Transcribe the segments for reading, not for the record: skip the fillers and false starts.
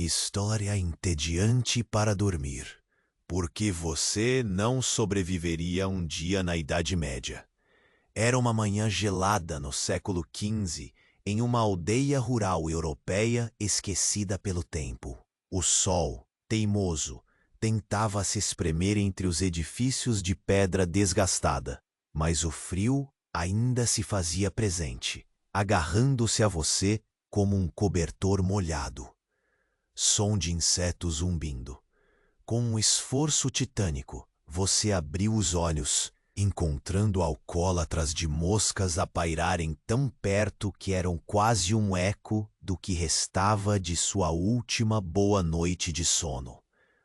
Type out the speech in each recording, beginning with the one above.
História entediante para dormir, porque você não sobreviveria um dia na Idade Média. Era uma manhã gelada no século XV, em uma aldeia rural europeia esquecida pelo tempo. O sol, teimoso, tentava se espremer entre os edifícios de pedra desgastada, mas o frio ainda se fazia presente, agarrando-se a você como um cobertor molhado. Som de insetos zumbindo. Com um esforço titânico, você abriu os olhos, encontrando alcoólatras de moscas a pairarem tão perto que eram quase um eco do que restava de sua última boa noite de sono.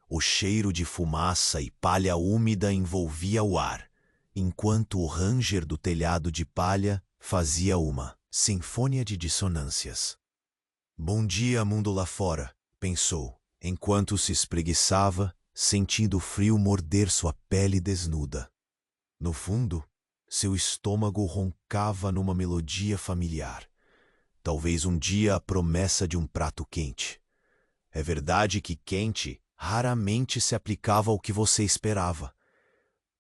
O cheiro de fumaça e palha úmida envolvia o ar, enquanto o ranger do telhado de palha fazia uma sinfonia de dissonâncias. Bom dia, mundo lá fora, pensou, enquanto se espreguiçava, sentindo o frio morder sua pele desnuda. No fundo, seu estômago roncava numa melodia familiar. Talvez um dia a promessa de um prato quente. É verdade que quente raramente se aplicava ao que você esperava.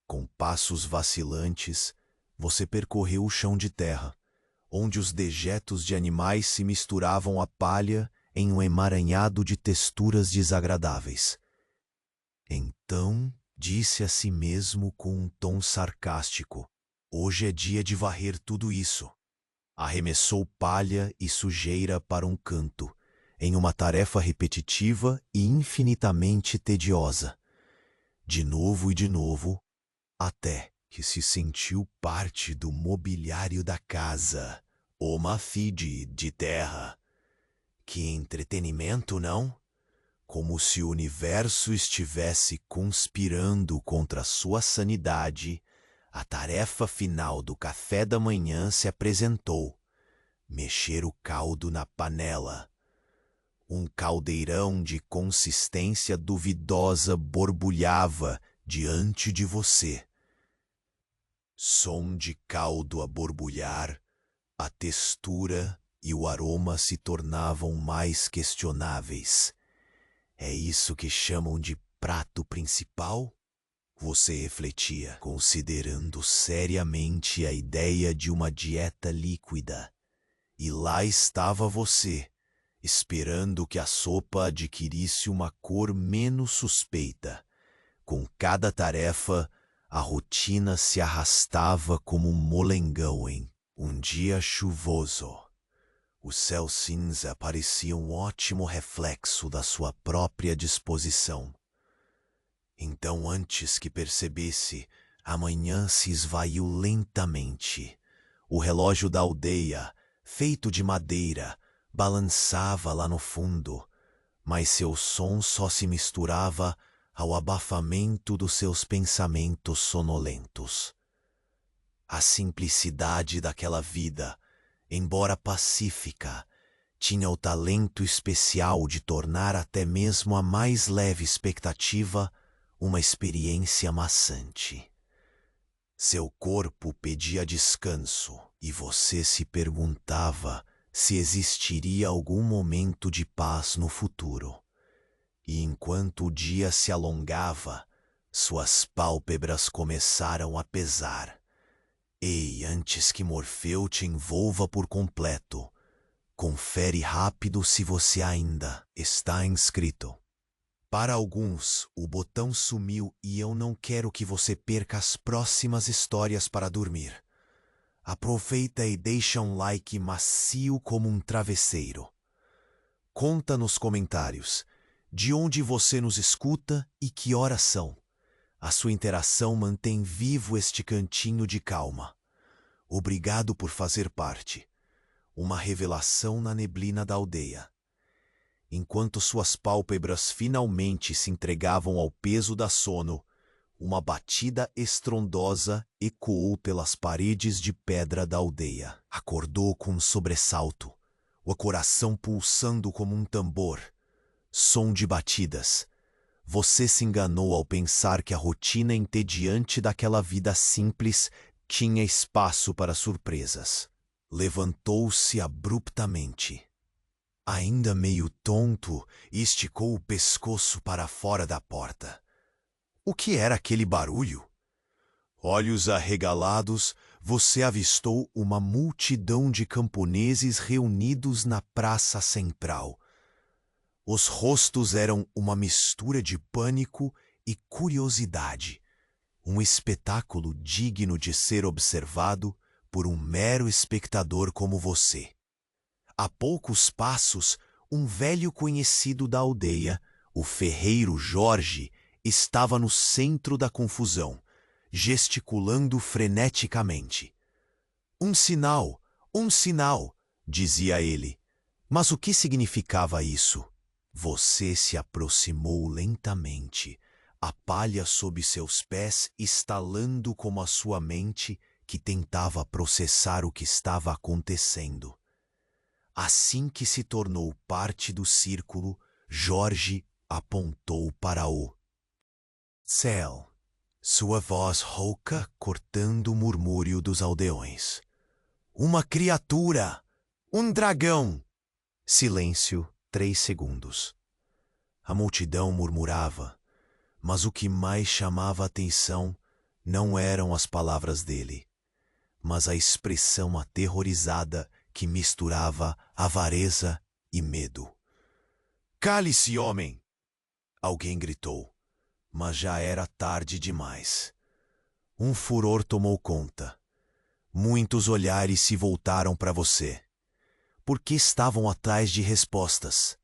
Com passos vacilantes, você percorreu o chão de terra, onde os dejetos de animais se misturavam à palha em um emaranhado de texturas desagradáveis. Então, disse a si mesmo com um tom sarcástico: hoje é dia de varrer tudo isso. Arremessou palha e sujeira para um canto, em uma tarefa repetitiva e infinitamente tediosa. De novo e de novo, até que se sentiu parte do mobiliário da casa, uma fide de terra. Que entretenimento, não? Como se o universo estivesse conspirando contra sua sanidade, a tarefa final do café da manhã se apresentou: mexer o caldo na panela. Um caldeirão de consistência duvidosa borbulhava diante de você. Som de caldo a borbulhar, a textura e o aroma se tornavam mais questionáveis. É isso que chamam de prato principal? Você refletia, considerando seriamente a ideia de uma dieta líquida. E lá estava você, esperando que a sopa adquirisse uma cor menos suspeita. Com cada tarefa, a rotina se arrastava como um molengão em um dia chuvoso. O céu cinza parecia um ótimo reflexo da sua própria disposição. Então, antes que percebesse, a manhã se esvaiu lentamente. O relógio da aldeia, feito de madeira, balançava lá no fundo, mas seu som só se misturava ao abafamento dos seus pensamentos sonolentos. A simplicidade daquela vida, embora pacífica, tinha o talento especial de tornar até mesmo a mais leve expectativa uma experiência maçante. Seu corpo pedia descanso e você se perguntava se existiria algum momento de paz no futuro. E enquanto o dia se alongava, suas pálpebras começaram a pesar. Ei, antes que Morfeu te envolva por completo, confere rápido se você ainda está inscrito. Para alguns, o botão sumiu e eu não quero que você perca as próximas histórias para dormir. Aproveita e deixa um like macio como um travesseiro. Conta nos comentários de onde você nos escuta e que horas são. A sua interação mantém vivo este cantinho de calma. Obrigado por fazer parte. Uma revelação na neblina da aldeia. Enquanto suas pálpebras finalmente se entregavam ao peso da sono, uma batida estrondosa ecoou pelas paredes de pedra da aldeia. Acordou com um sobressalto, o coração pulsando como um tambor. Som de batidas. Você se enganou ao pensar que a rotina entediante daquela vida simples tinha espaço para surpresas. Levantou-se abruptamente. ainda meio tonto, e esticou o pescoço para fora da porta. O que era aquele barulho? Olhos arregalados, você avistou uma multidão de camponeses reunidos na praça central. Os rostos eram uma mistura de pânico e curiosidade. Um espetáculo digno de ser observado por um mero espectador como você. A poucos passos, um velho conhecido da aldeia, o ferreiro Jorge, estava no centro da confusão, gesticulando freneticamente. Um sinal, dizia ele. Mas o que significava isso? Você se aproximou lentamente, a palha sob seus pés estalando como a sua mente que tentava processar o que estava acontecendo. Assim que se tornou parte do círculo, Jorge apontou para o céu, sua voz rouca cortando o murmúrio dos aldeões. Uma criatura! Um dragão! Silêncio, 3 segundos. A multidão murmurava, mas o que mais chamava a atenção não eram as palavras dele, mas a expressão aterrorizada que misturava avareza e medo. Cale-se, homem! Alguém gritou, mas já era tarde demais. Um furor tomou conta. Muitos olhares se voltaram para você. Porque estavam atrás de respostas.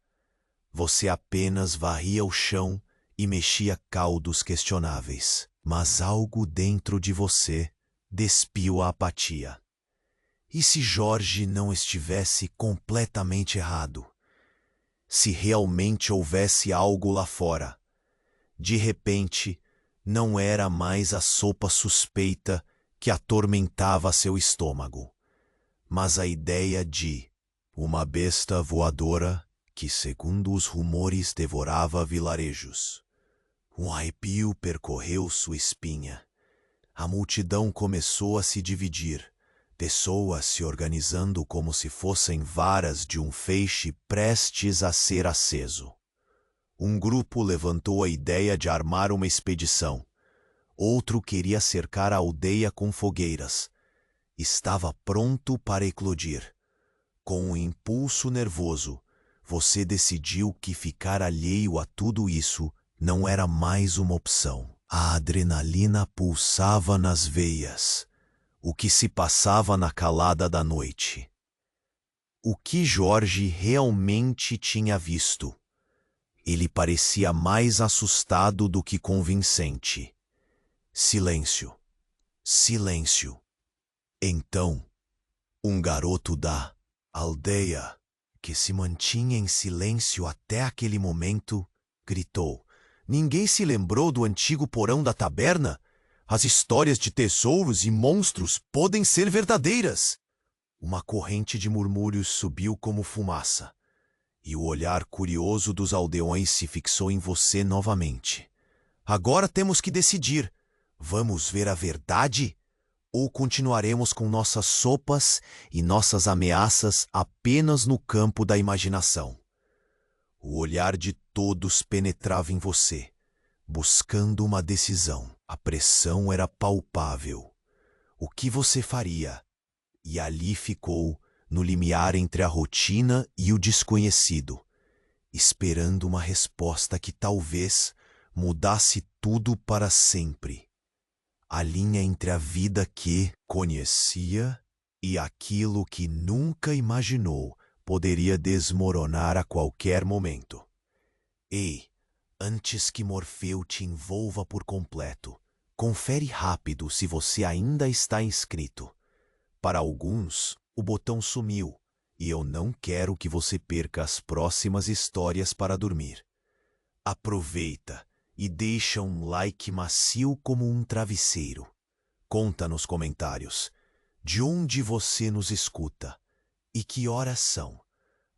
Você apenas varria o chão e mexia caudos questionáveis, mas algo dentro de você despiu a apatia. E se Jorge não estivesse completamente errado? Se realmente houvesse algo lá fora? De repente, não era mais a sopa suspeita que atormentava seu estômago, mas a ideia de uma besta voadora que, segundo os rumores, devorava vilarejos. Um arrepio percorreu sua espinha. A multidão começou a se dividir, pessoas se organizando como se fossem varas de um feixe prestes a ser aceso. Um grupo levantou a ideia de armar uma expedição. Outro queria cercar a aldeia com fogueiras. Estava pronto para eclodir. Com um impulso nervoso, você decidiu que ficar alheio a tudo isso não era mais uma opção. A adrenalina pulsava nas veias. O que se passava na calada da noite? O que Jorge realmente tinha visto? Ele parecia mais assustado do que convincente. Silêncio. Silêncio. Então, um garoto da aldeia, que se mantinha em silêncio até aquele momento, gritou. Ninguém se lembrou do antigo porão da taberna? As histórias de tesouros e monstros podem ser verdadeiras. Uma corrente de murmúrios subiu como fumaça, e o olhar curioso dos aldeões se fixou em você novamente. Agora temos que decidir. Vamos ver a verdade? Ou continuaremos com nossas sopas e nossas ameaças apenas no campo da imaginação? O olhar de todos penetrava em você, buscando uma decisão. A pressão era palpável. O que você faria? E ali ficou, no limiar entre a rotina e o desconhecido, esperando uma resposta que talvez mudasse tudo para sempre. A linha entre a vida que conhecia e aquilo que nunca imaginou poderia desmoronar a qualquer momento. Ei, antes que Morfeu te envolva por completo, confere rápido se você ainda está inscrito. Para alguns, o botão sumiu, e eu não quero que você perca as próximas histórias para dormir. Aproveita e deixa um like macio como um travesseiro. Conta nos comentários de onde você nos escuta e que horas são.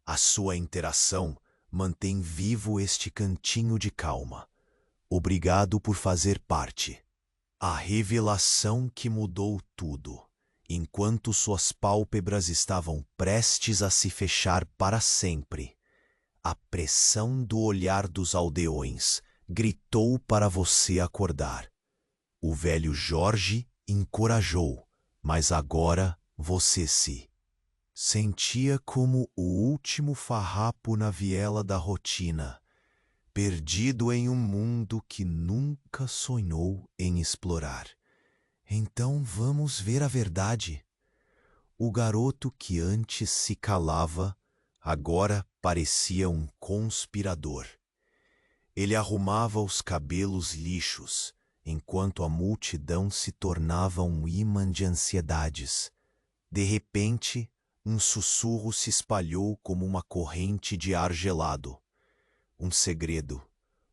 A sua interação mantém vivo este cantinho de calma. Obrigado por fazer parte. A revelação que mudou tudo, enquanto suas pálpebras estavam prestes a se fechar para sempre. A pressão do olhar dos aldeões gritou para você acordar. O velho Jorge encorajou, mas agora você se sentia como o último farrapo na viela da rotina, perdido em um mundo que nunca sonhou em explorar. Então vamos ver a verdade. O garoto que antes se calava, agora parecia um conspirador. Ele arrumava os cabelos lixos, enquanto a multidão se tornava um imã de ansiedades. De repente, um sussurro se espalhou como uma corrente de ar gelado. Um segredo,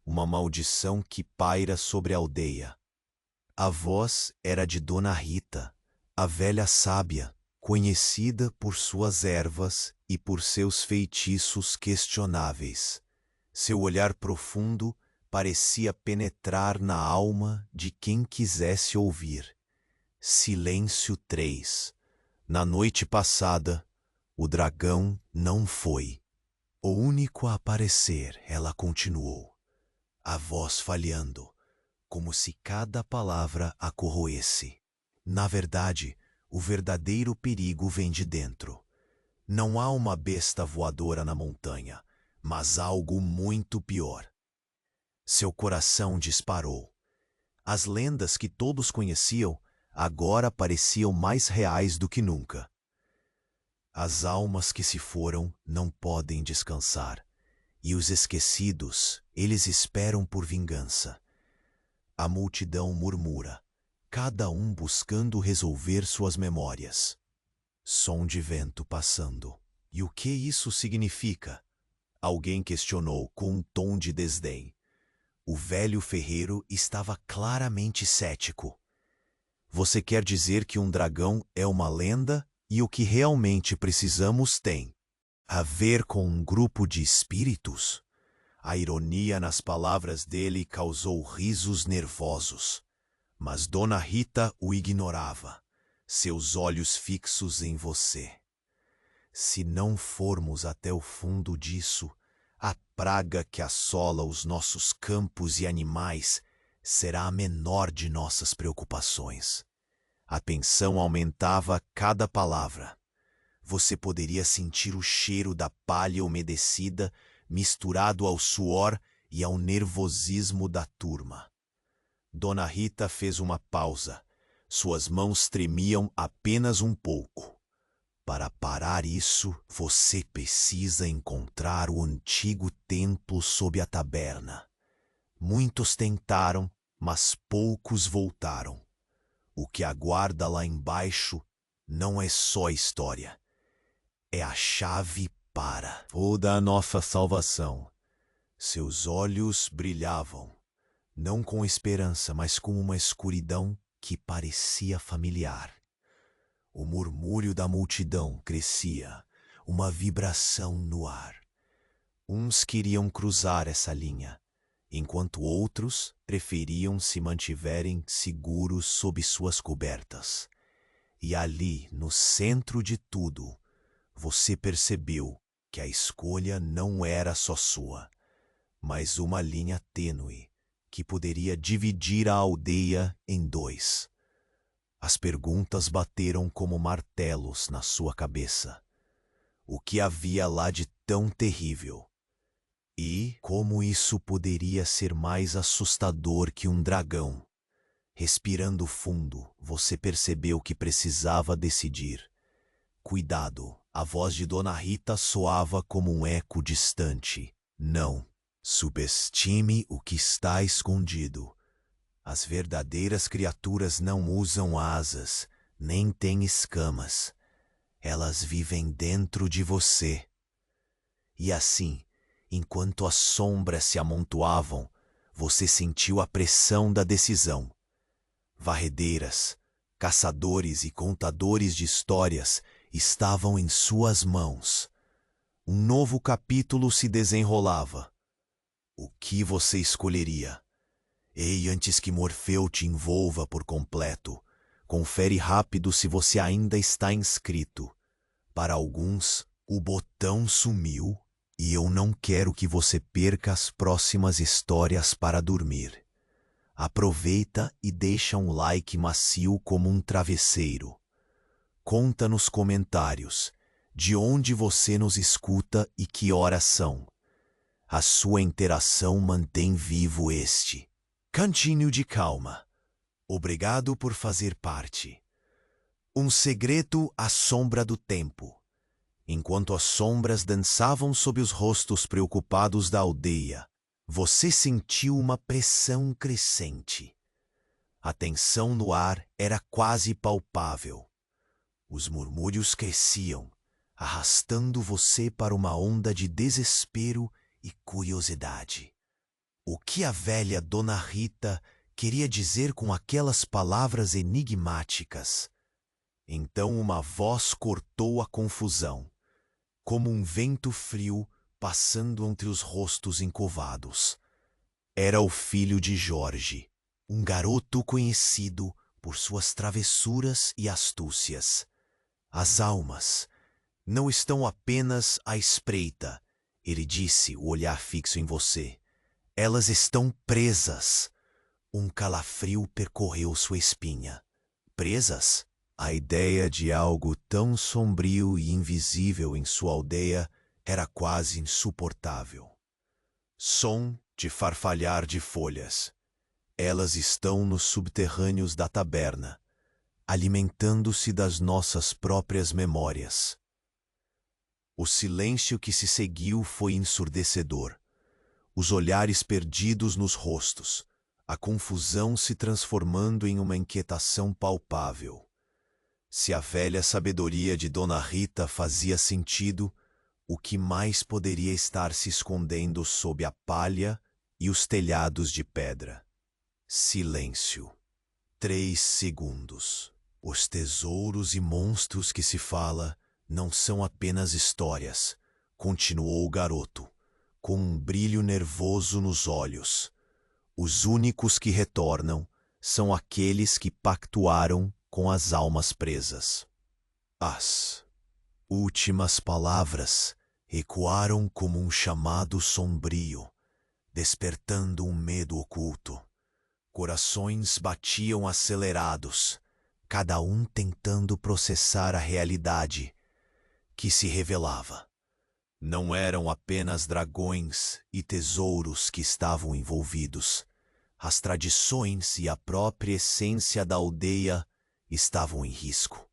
uma maldição que paira sobre a aldeia. A voz era de Dona Rita, a velha sábia, conhecida por suas ervas e por seus feitiços questionáveis. Seu olhar profundo parecia penetrar na alma de quem quisesse ouvir. Silêncio 3. Na noite passada, o dragão não foi o único a aparecer, ela continuou, a voz falhando, como se cada palavra a corroesse. Na verdade, o verdadeiro perigo vem de dentro. Não há uma besta voadora na montanha, mas algo muito pior. Seu coração disparou. As lendas que todos conheciam agora pareciam mais reais do que nunca. As almas que se foram não podem descansar, e os esquecidos, eles esperam por vingança. A multidão murmura, cada um buscando resolver suas memórias. Som de vento passando. E o que isso significa? Alguém questionou com um tom de desdém. O velho ferreiro estava claramente cético. Você quer dizer que um dragão é uma lenda e o que realmente precisamos tem a ver com um grupo de espíritos? A ironia nas palavras dele causou risos nervosos. Mas Dona Rita o ignorava, seus olhos fixos em você. Se não formos até o fundo disso, a praga que assola os nossos campos e animais será a menor de nossas preocupações. A tensão aumentava a cada palavra. Você poderia sentir o cheiro da palha umedecida misturado ao suor e ao nervosismo da turma. Dona Rita fez uma pausa. Suas mãos tremiam apenas um pouco. Para parar isso, você precisa encontrar o antigo templo sob a taberna. Muitos tentaram, mas poucos voltaram. O que aguarda lá embaixo não é só história. É a chave para toda a nossa salvação. Seus olhos brilhavam, não com esperança, mas com uma escuridão que parecia familiar. O murmúrio da multidão crescia, uma vibração no ar. Uns queriam cruzar essa linha, enquanto outros preferiam se mantiverem seguros sob suas cobertas. E ali, no centro de tudo, você percebeu que a escolha não era só sua, mas uma linha tênue que poderia dividir a aldeia em dois. As perguntas bateram como martelos na sua cabeça. O que havia lá de tão terrível? E como isso poderia ser mais assustador que um dragão? Respirando fundo, você percebeu que precisava decidir. Cuidado, a voz de Dona Rita soava como um eco distante. Não subestime o que está escondido. As verdadeiras criaturas não usam asas, nem têm escamas. Elas vivem dentro de você. E assim, enquanto as sombras se amontoavam, você sentiu a pressão da decisão. Varredeiras, caçadores e contadores de histórias estavam em suas mãos. Um novo capítulo se desenrolava. O que você escolheria? Ei, antes que Morfeu te envolva por completo, confere rápido se você ainda está inscrito. Para alguns, o botão sumiu E eu não quero que você perca as próximas histórias para dormir. Aproveita e deixa um like macio como um travesseiro. Conta nos comentários de onde você nos escuta e que horas são. A sua interação mantém vivo este cantinho de calma. Obrigado por fazer parte. Um segredo à sombra do tempo. Enquanto as sombras dançavam sob os rostos preocupados da aldeia, você sentiu uma pressão crescente. A tensão no ar era quase palpável. Os murmúrios cresciam, arrastando você para uma onda de desespero e curiosidade. O que a velha Dona Rita queria dizer com aquelas palavras enigmáticas? Então uma voz cortou a confusão, como um vento frio passando entre os rostos encovados. Era o filho de Jorge, um garoto conhecido por suas travessuras e astúcias. As almas não estão apenas à espreita, ele disse, o olhar fixo em você. Elas estão presas. Um calafrio percorreu sua espinha. Presas? A ideia de algo tão sombrio e invisível em sua aldeia era quase insuportável. Som de farfalhar de folhas. Elas estão nos subterrâneos da taberna, alimentando-se das nossas próprias memórias. O silêncio que se seguiu foi ensurdecedor. Os olhares perdidos nos rostos, a confusão se transformando em uma inquietação palpável. Se a velha sabedoria de Dona Rita fazia sentido, o que mais poderia estar se escondendo sob a palha e os telhados de pedra? Silêncio. 3 segundos. Os tesouros e monstros que se fala não são apenas histórias, continuou o garoto, com um brilho nervoso nos olhos. Os únicos que retornam são aqueles que pactuaram com as almas presas. As últimas palavras ecoaram como um chamado sombrio, despertando um medo oculto. Corações batiam acelerados, cada um tentando processar a realidade que se revelava. Não eram apenas dragões e tesouros que estavam envolvidos. As tradições e a própria essência da aldeia estavam em risco.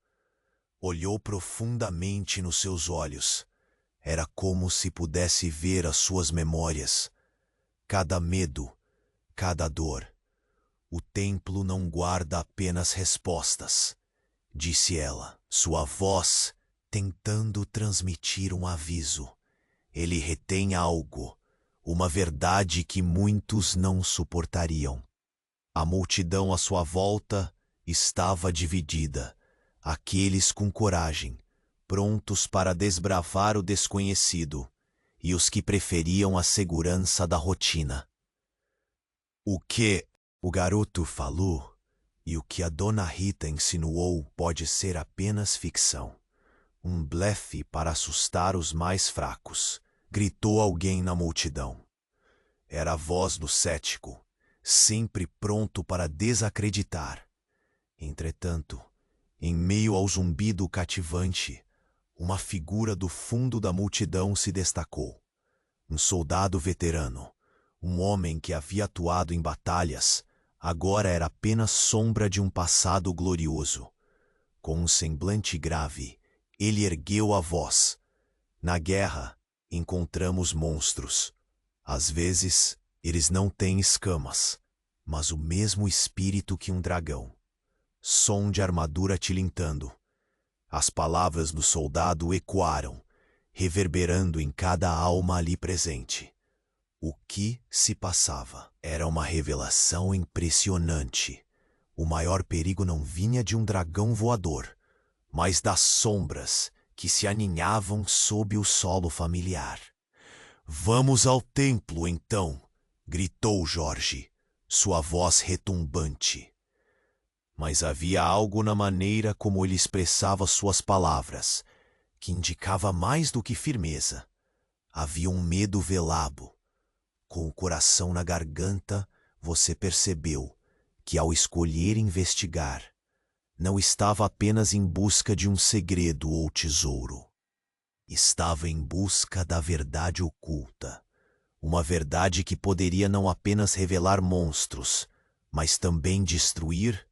Olhou profundamente nos seus olhos. Era como se pudesse ver as suas memórias. Cada medo, cada dor. O templo não guarda apenas respostas, disse ela, sua voz tentando transmitir um aviso. Ele retém algo, uma verdade que muitos não suportariam. A multidão à sua volta estava dividida. Aqueles com coragem, prontos para desbravar o desconhecido, e os que preferiam a segurança da rotina. O que o garoto falou e o que a Dona Rita insinuou pode ser apenas ficção. Um blefe para assustar os mais fracos, gritou alguém na multidão. Era a voz do cético, sempre pronto para desacreditar. Entretanto, em meio ao zumbido cativante, uma figura do fundo da multidão se destacou. Um soldado veterano, um homem que havia atuado em batalhas, agora era apenas sombra de um passado glorioso. Com um semblante grave, ele ergueu a voz. Na guerra, encontramos monstros. Às vezes, eles não têm escamas, mas o mesmo espírito que um dragão. Som de armadura tilintando. As palavras do soldado ecoaram, reverberando em cada alma ali presente. O que se passava era uma revelação impressionante. O maior perigo não vinha de um dragão voador, mas das sombras que se aninhavam sob o solo familiar. Vamos ao templo, então, gritou Jorge, sua voz retumbante. Mas havia algo na maneira como ele expressava suas palavras, que indicava mais do que firmeza. Havia um medo velado. Com o coração na garganta, você percebeu que, ao escolher investigar, não estava apenas em busca de um segredo ou tesouro. Estava em busca da verdade oculta. Uma verdade que poderia não apenas revelar monstros, mas também destruir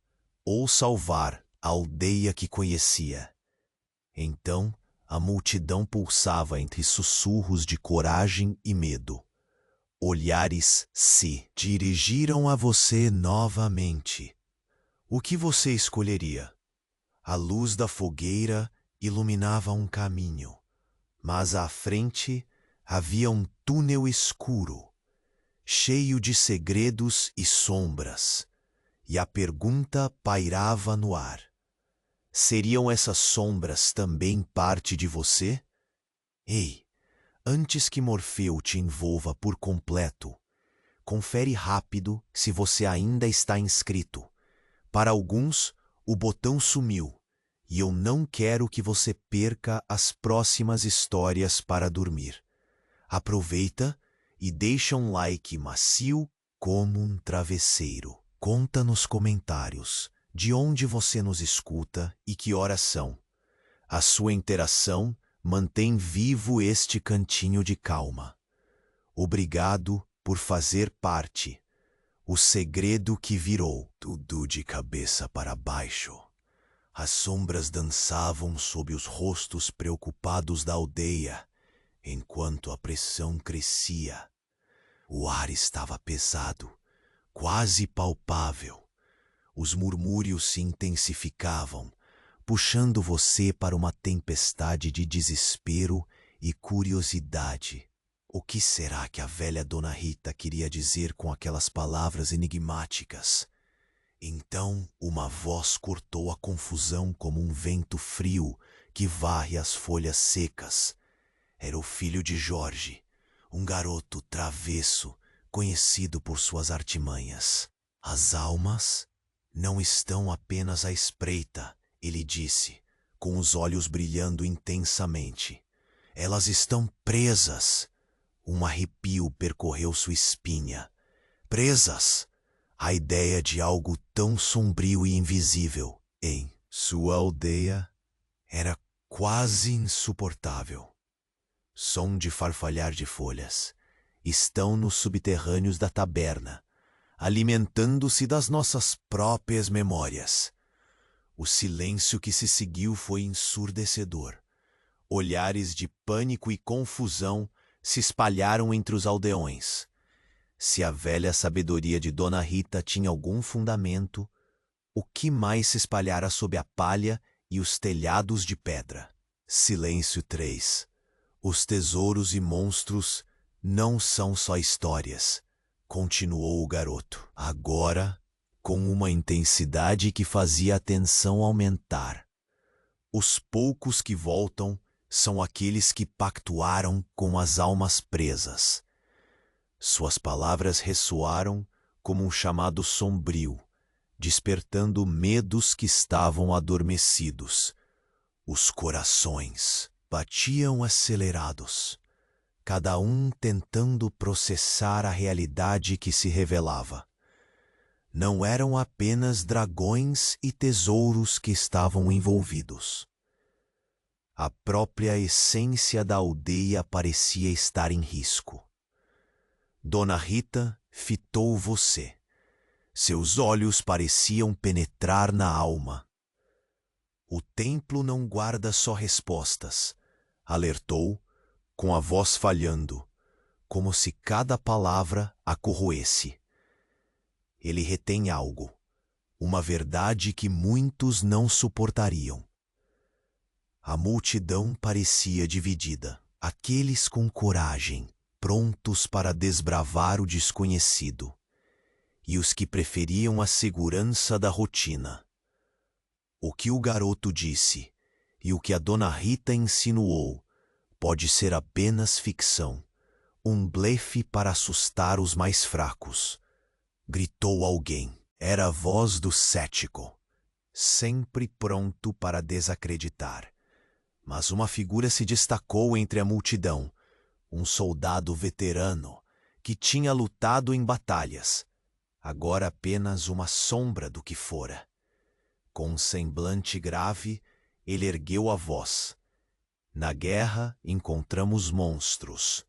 ou salvar a aldeia que conhecia. Então, a multidão pulsava entre sussurros de coragem e medo. Olhares se dirigiram a você novamente. O que você escolheria? A luz da fogueira iluminava um caminho, mas à frente havia um túnel escuro, cheio de segredos e sombras, e a pergunta pairava no ar. Seriam essas sombras também parte de você? Ei, antes que Morfeu te envolva por completo, confere rápido se você ainda está inscrito. Para alguns, o botão sumiu, e eu não quero que você perca as próximas histórias para dormir. Aproveita e deixa um like macio como um travesseiro. Conta nos comentários de onde você nos escuta e que horas são. A sua interação mantém vivo este cantinho de calma. Obrigado por fazer parte. O segredo que virou tudo de cabeça para baixo. As sombras dançavam sob os rostos preocupados da aldeia, enquanto a pressão crescia. O ar estava pesado, quase palpável. Os murmúrios se intensificavam, puxando você para uma tempestade de desespero e curiosidade. O que será que a velha Dona Rita queria dizer com aquelas palavras enigmáticas? Então uma voz cortou a confusão como um vento frio que varre as folhas secas. Era o filho de Jorge, um garoto travesso, conhecido por suas artimanhas. As almas não estão apenas à espreita, ele disse, com os olhos brilhando intensamente. Elas estão presas. Um arrepio percorreu sua espinha. Presas! A ideia de algo tão sombrio e invisível em sua aldeia era quase insuportável. Som de farfalhar de folhas. Estão nos subterrâneos da taberna, alimentando-se das nossas próprias memórias. O silêncio que se seguiu foi ensurdecedor. Olhares de pânico e confusão se espalharam entre os aldeões. Se a velha sabedoria de Dona Rita tinha algum fundamento, o que mais se espalhara sob a palha e os telhados de pedra? Silêncio 3. Os tesouros e monstros não são só histórias, continuou o garoto, agora com uma intensidade que fazia a tensão aumentar. Os poucos que voltam são aqueles que pactuaram com as almas presas. Suas palavras ressoaram como um chamado sombrio, despertando medos que estavam adormecidos. Os corações batiam acelerados, cada um tentando processar a realidade que se revelava. Não eram apenas dragões e tesouros que estavam envolvidos. A própria essência da aldeia parecia estar em risco. Dona Rita fitou você. Seus olhos pareciam penetrar na alma. O templo não guarda só respostas, alertou, com a voz falhando, como se cada palavra a corroesse. Ele retém algo, uma verdade que muitos não suportariam. A multidão parecia dividida. Aqueles com coragem, prontos para desbravar o desconhecido, e os que preferiam a segurança da rotina. O que o garoto disse e o que a Dona Rita insinuou pode ser apenas ficção, um blefe para assustar os mais fracos. Gritou alguém. Era a voz do cético, sempre pronto para desacreditar. Mas uma figura se destacou entre a multidão, um soldado veterano que tinha lutado em batalhas, agora apenas uma sombra do que fora. Com um semblante grave, ele ergueu a voz. Na guerra encontramos monstros.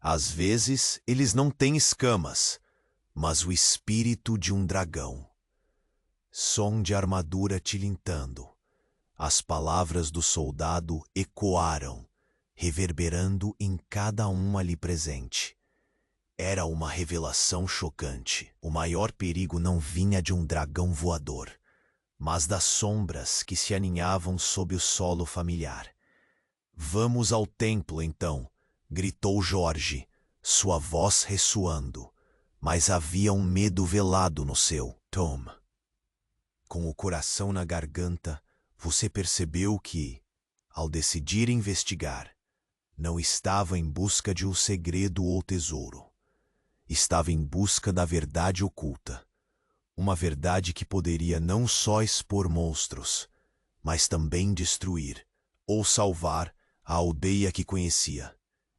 Às vezes eles não têm escamas, mas o espírito de um dragão. Som de armadura tilintando. As palavras do soldado ecoaram, reverberando em cada um ali presente. Era uma revelação chocante. O maior perigo não vinha de um dragão voador, mas das sombras que se aninhavam sob o solo familiar. "Vamos ao templo, então", gritou Jorge, sua voz ressoando, mas havia um medo velado no seu tom. Com o coração na garganta, você percebeu que, ao decidir investigar, não estava em busca de um segredo ou tesouro. Estava em busca da verdade oculta. Uma verdade que poderia não só expor monstros, mas também destruir ou salvar a aldeia que conhecia.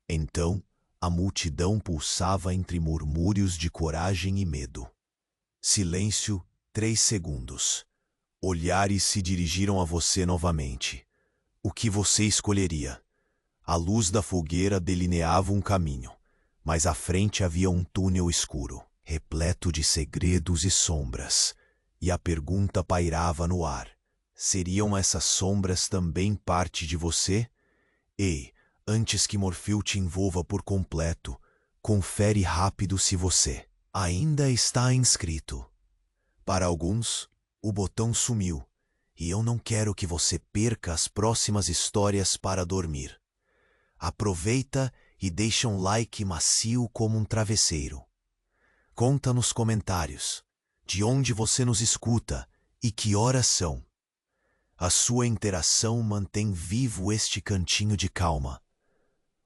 Então, a multidão pulsava entre murmúrios de coragem e medo. Silêncio, 3 segundos. Olhares se dirigiram a você novamente. O que você escolheria? A luz da fogueira delineava um caminho, mas à frente havia um túnel escuro, repleto de segredos e sombras, e a pergunta pairava no ar. Seriam essas sombras também parte de você? Ei, antes que Morfeu te envolva por completo, confere rápido se você ainda está inscrito. Para alguns, o botão sumiu, e eu não quero que você perca as próximas histórias para dormir. Aproveita e deixa um like macio como um travesseiro. Conta nos comentários de onde você nos escuta e que horas são. A sua interação mantém vivo este cantinho de calma.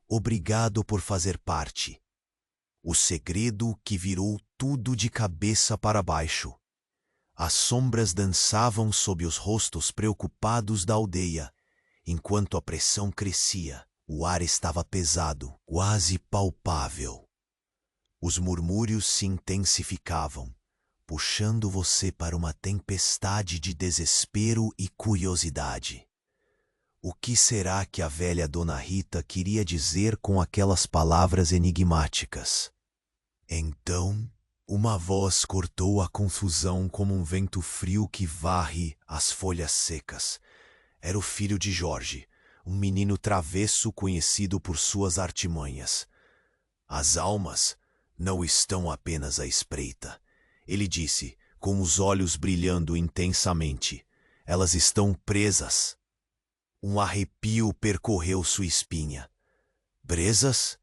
Obrigado por fazer parte. O segredo que virou tudo de cabeça para baixo. As sombras dançavam sob os rostos preocupados da aldeia, enquanto a pressão crescia. O ar estava pesado, quase palpável. Os murmúrios se intensificavam, puxando você para uma tempestade de desespero e curiosidade. O que será que a velha Dona Rita queria dizer com aquelas palavras enigmáticas? Então, uma voz cortou a confusão como um vento frio que varre as folhas secas. Era o filho de Jorge, um menino travesso conhecido por suas artimanhas. "As almas não estão apenas à espreita", ele disse, com os olhos brilhando intensamente. "Elas estão presas." Um arrepio percorreu sua espinha. Presas?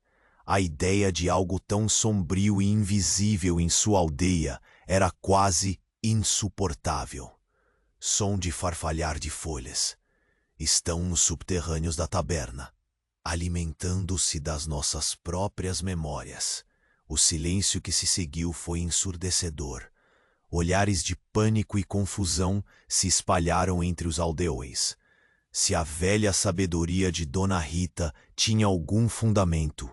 A ideia de algo tão sombrio e invisível em sua aldeia era quase insuportável. Som de farfalhar de folhas. Estão nos subterrâneos da taberna, alimentando-se das nossas próprias memórias. O silêncio que se seguiu foi ensurdecedor. Olhares de pânico e confusão se espalharam entre os aldeões. Se a velha sabedoria de Dona Rita tinha algum fundamento,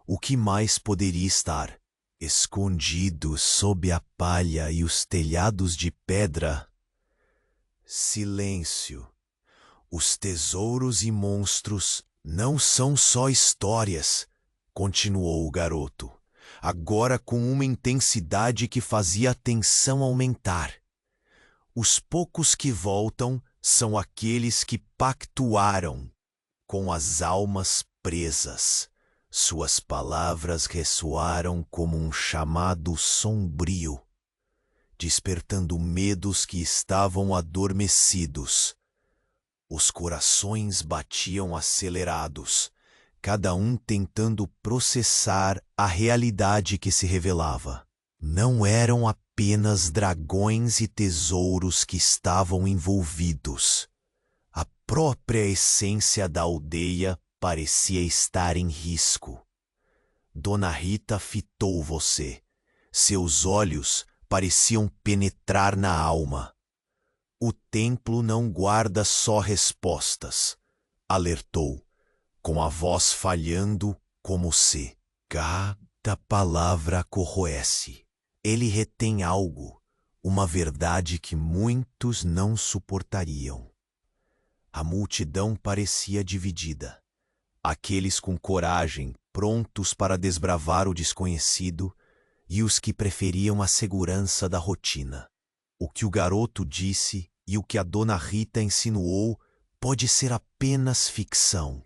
o que mais poderia estar escondido sob a palha e os telhados de pedra? Silêncio. Os tesouros e monstros não são só histórias, continuou o garoto, agora com uma intensidade que fazia a tensão aumentar. Os poucos que voltam são aqueles que pactuaram com as almas presas. Suas palavras ressoaram como um chamado sombrio, despertando medos que estavam adormecidos. Os corações batiam acelerados, cada um tentando processar a realidade que se revelava. Não eram apenas dragões e tesouros que estavam envolvidos. A própria essência da aldeia parecia estar em risco. Dona Rita fitou você. Seus olhos pareciam penetrar na alma. "O templo não guarda só respostas", alertou, com a voz falhando como se cada palavra corroesse. Ele retém algo, uma verdade que muitos não suportariam. A multidão parecia dividida. Aqueles com coragem, prontos para desbravar o desconhecido, e os que preferiam a segurança da rotina. O que o garoto disse e o que a dona Rita insinuou pode ser apenas ficção,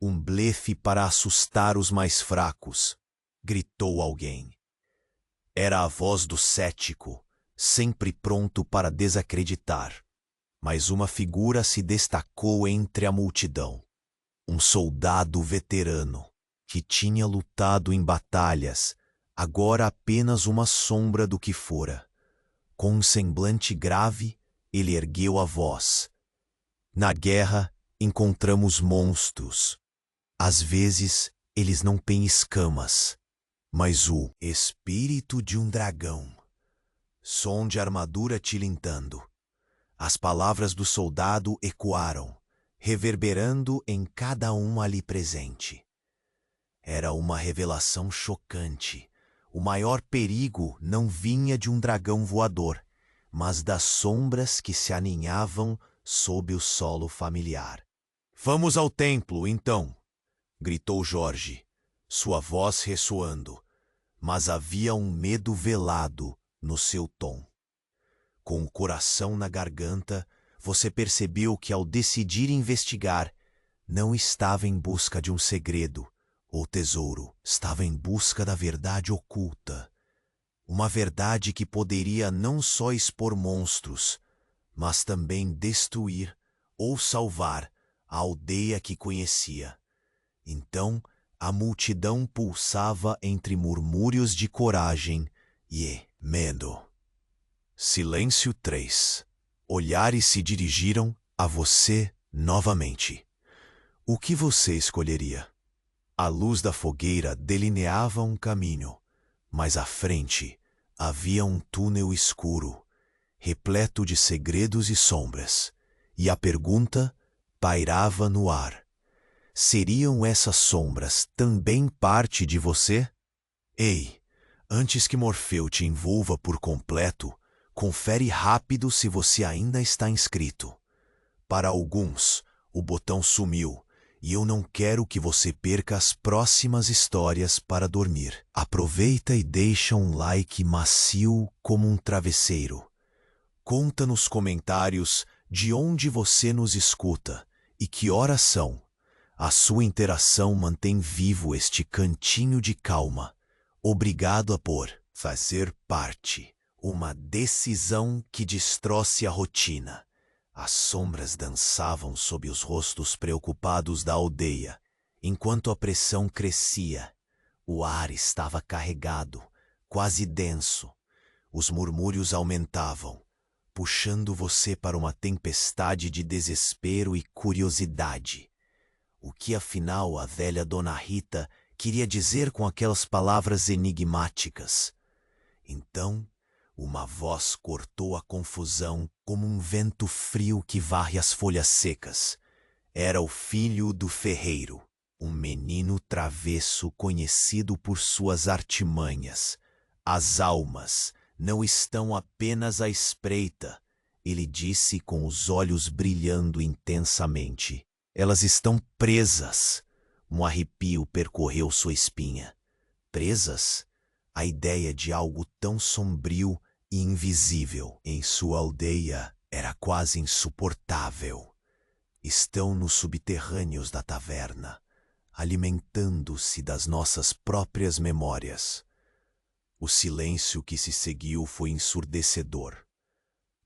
um blefe para assustar os mais fracos, gritou alguém. Era a voz do cético, sempre pronto para desacreditar. Mas uma figura se destacou entre a multidão. Um soldado veterano, que tinha lutado em batalhas, agora apenas uma sombra do que fora. Com um semblante grave, ele ergueu a voz. Na guerra, encontramos monstros. Às vezes, eles não têm escamas, mas o espírito de um dragão. Som de armadura tilintando. As palavras do soldado ecoaram, reverberando em cada um ali presente. Era uma revelação chocante. O maior perigo não vinha de um dragão voador, mas das sombras que se aninhavam sob o solo familiar. "Vamos ao templo, então!" gritou Jorge, sua voz ressoando, mas havia um medo velado no seu tom. Com o coração na garganta, você percebeu que ao decidir investigar, não estava em busca de um segredo ou tesouro, estava em busca da verdade oculta. Uma verdade que poderia não só expor monstros, mas também destruir ou salvar a aldeia que conhecia. Então, a multidão pulsava entre murmúrios de coragem e medo. Silêncio 3. Olhares se dirigiram a você novamente. O que você escolheria? A luz da fogueira delineava um caminho, mas à frente havia um túnel escuro, repleto de segredos e sombras, e a pergunta pairava no ar. Seriam essas sombras também parte de você? Ei, antes que Morfeu te envolva por completo, confere rápido se você ainda está inscrito. Para alguns, o botão sumiu, e eu não quero que você perca as próximas histórias para dormir. Aproveita e deixa um like macio como um travesseiro. Conta nos comentários de onde você nos escuta e que horas são. A sua interação mantém vivo este cantinho de calma. Obrigado por fazer parte. Uma decisão que destroce a rotina. As sombras dançavam sob os rostos preocupados da aldeia. Enquanto a pressão crescia, o ar estava carregado, quase denso. Os murmúrios aumentavam, puxando você para uma tempestade de desespero e curiosidade. O que afinal a velha Dona Rita queria dizer com aquelas palavras enigmáticas? Então, uma voz cortou a confusão como um vento frio que varre as folhas secas. Era o filho do ferreiro, um menino travesso conhecido por suas artimanhas. As almas não estão apenas à espreita, ele disse com os olhos brilhando intensamente. Elas estão presas. Um arrepio percorreu sua espinha. Presas? A ideia de algo tão sombrio e invisível em sua aldeia era quase insuportável. Estão nos subterrâneos da taverna, alimentando-se das nossas próprias memórias. O silêncio que se seguiu foi ensurdecedor.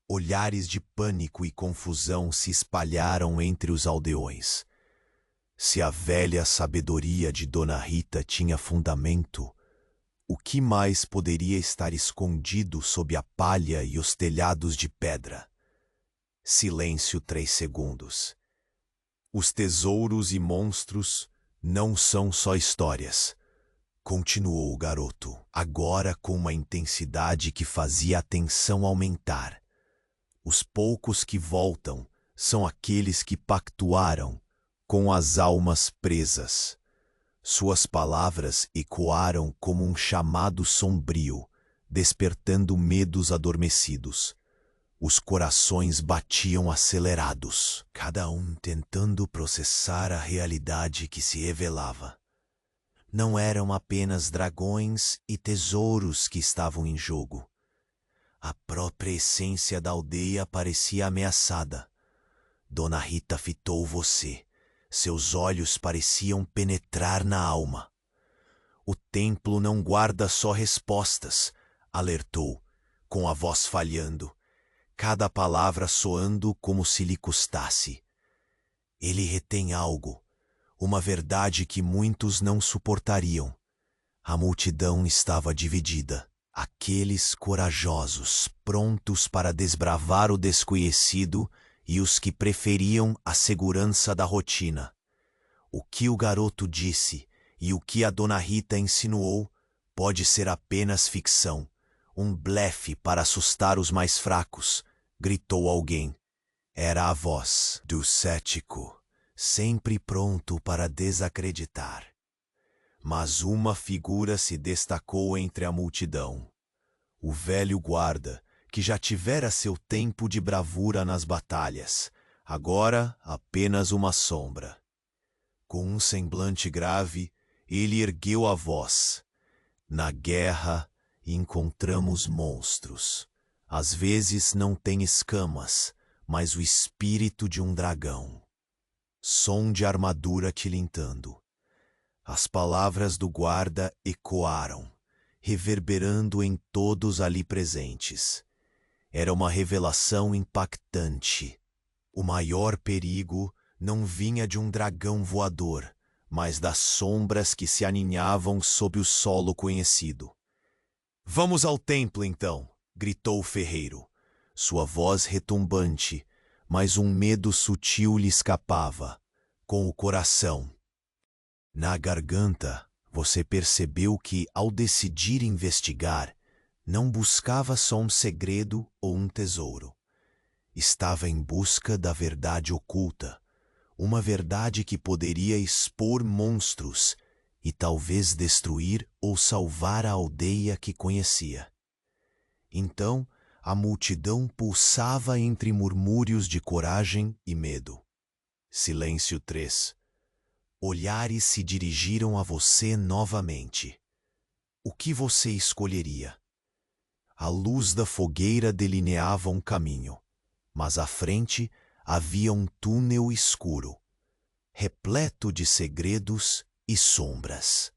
Olhares de pânico e confusão se espalharam entre os aldeões. Se a velha sabedoria de Dona Rita tinha fundamento, o que mais poderia estar escondido sob a palha e os telhados de pedra? Silêncio 3 segundos. Os tesouros e monstros não são só histórias, continuou o garoto, agora com uma intensidade que fazia a tensão aumentar. Os poucos que voltam são aqueles que pactuaram com as almas presas. Suas palavras ecoaram como um chamado sombrio, despertando medos adormecidos. Os corações batiam acelerados, cada um tentando processar a realidade que se revelava. Não eram apenas dragões e tesouros que estavam em jogo. A própria essência da aldeia parecia ameaçada. Dona Rita fitou você. Seus olhos pareciam penetrar na alma. O templo não guarda só respostas, alertou, com a voz falhando, cada palavra soando como se lhe custasse. Ele retém algo, uma verdade que muitos não suportariam. A multidão estava dividida. Aqueles corajosos, prontos para desbravar o desconhecido, e os que preferiam a segurança da rotina. O que o garoto disse e o que a Dona Rita insinuou pode ser apenas ficção, um blefe para assustar os mais fracos, gritou alguém. Era a voz do cético, sempre pronto para desacreditar. Mas uma figura se destacou entre a multidão. O velho guarda, que já tivera seu tempo de bravura nas batalhas, agora apenas uma sombra. Com um semblante grave, ele ergueu a voz. Na guerra, encontramos monstros. Às vezes não tem escamas, mas o espírito de um dragão. Som de armadura tilintando. As palavras do guarda ecoaram, reverberando em todos ali presentes. Era uma revelação impactante. O maior perigo não vinha de um dragão voador, mas das sombras que se aninhavam sob o solo conhecido. "Vamos ao templo, então!" gritou o ferreiro. Sua voz retumbante, mas um medo sutil lhe escapava, com o coração na garganta. Você percebeu que, ao decidir investigar, não buscava só um segredo ou um tesouro. Estava em busca da verdade oculta, uma verdade que poderia expor monstros e talvez destruir ou salvar a aldeia que conhecia. Então, a multidão pulsava entre murmúrios de coragem e medo. Silêncio 3. Olhares se dirigiram a você novamente. O que você escolheria? A luz da fogueira delineava um caminho, mas à frente havia um túnel escuro, repleto de segredos e sombras.